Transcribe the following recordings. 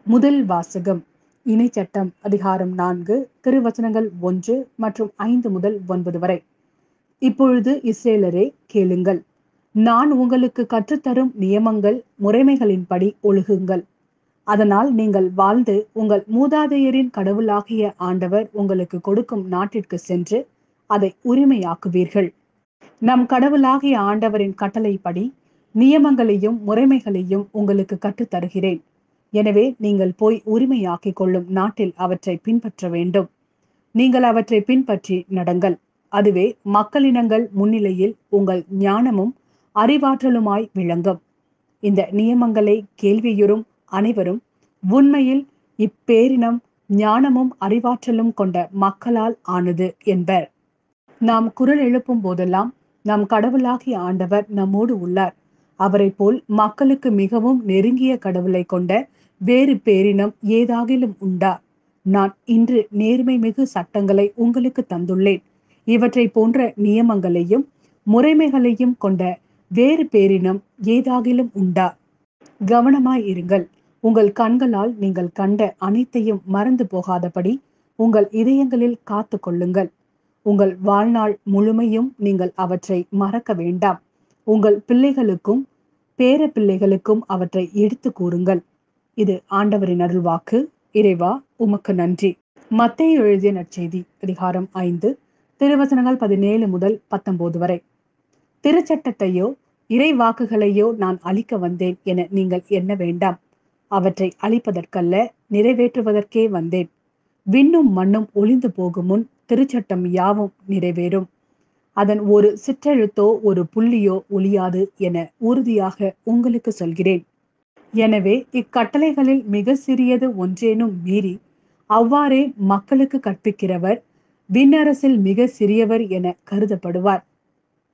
முதல் வாசகம். இணைச்சட்டம் அதிகாரம் 4 திருவசனங்கள் 1 மற்றும் 5 முதல் 9 வரை. இப்பொழுது இஸ்ரேலரே, கேளுங்கள். நான் உங்களுக்கு கற்றுத்தரும் நியமங்கள் முறைமைகளின்படி ஒழுகுங்கள். அதனால் நீங்கள் வாழ்ந்து உங்கள் மூதாதையரின் கடவுளாகிய ஆண்டவர் உங்களுக்கு கொடுக்கும் நாட்டிற்கு சென்று அதை உரிமையாக்குவீர்கள். நம் கடவுளாகிய ஆண்டவரின் கட்டளைப்படி நியமங்களையும் முறைமைகளையும் உங்களுக்கு கற்றுத்தருகிறேன். எனவே நீங்கள் போய் உரிமையாக்கிக் கொள்ளும் நாட்டில் அவற்றை பின்பற்ற வேண்டும். நீங்கள் அவற்றை பின்பற்றி நடங்கள். அதுவே மக்களினங்கள் முன்னிலையில் உங்கள் ஞானமும் அறிவாற்றலுமாய் விளங்கும். இந்த நியமங்களை கேள்வியுறும் அனைவரும் உண்மையில் இப்பேரினம் ஞானமும் அறிவாற்றலும் கொண்ட மக்களால் ஆனது என்பர். நாம் குரல் எழுப்பும் போதெல்லாம் நம் கடவுளாகிய ஆண்டவர் நம்மோடு உள்ளார். அவரை போல் மக்களுக்கு மிகவும் நெருங்கிய கடவுளை கொண்ட வேறு பேரினம் ஏதாகிலும் உண்டா? நான் இன்று நேர்மை மிகு சட்டங்களை உங்களுக்கு தந்துள்ளேன். இவற்றை போன்ற நியமங்களையும் முறைமைகளையும் கொண்ட வேறு பேரினம் ஏதாகிலும் உண்டா? கவனமாய் இருங்கள். உங்கள் கண்களால் நீங்கள் கண்ட அனைத்தையும் மறந்து போகாதபடி உங்கள் இதயங்களில் காத்து கொள்ளுங்கள். உங்கள் வாழ்நாள் முழுமையும் நீங்கள் அவற்றை மறக்க வேண்டாம். உங்கள் பிள்ளைகளுக்கும் பேர பிள்ளைகளுக்கும் அவற்றை எடுத்து கூறுங்கள். இது ஆண்டவரின் அருள்வாக்கு. இறைவா, உமக்கு நன்றி. மத்தேயு எழுதிய நற்செய்தி அதிகாரம் 5 திருவசனங்கள் 17 முதல் 19 வரை. திருச்சட்டத்தையோ இறைவாக்குகளையோ நான் அழிக்க வந்தேன் என நீங்கள் எண்ண வேண்டாம். அவற்றை அழிப்பதற்கல்ல, நிறைவேற்றுவதற்கே வந்தேன். விண்ணும் மண்ணும் ஒளிந்து போகும் முன் திருச்சட்டம் யாவும் நிறைவேறும். அதன் ஒரு சிற்றெழுத்தோ ஒரு புள்ளியோ ஒளியாது என உறுதியாக உங்களுக்கு சொல்கிறேன். எனவே இக்கட்டளைகளில் மிக சிறியது ஒன்றேனும் மீறி அவ்வாறே மக்களுக்கு கற்பிக்கிறவர் விண்ணரசில் மிக சிறியவர் என கருதப்படுவார்.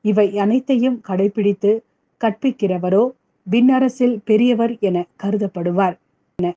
இவை அனைத்தையும் கடைபிடித்து கற்பிக்கிறவரோ விண்ணரசில் பெரியவர் என கருதப்படுவார்.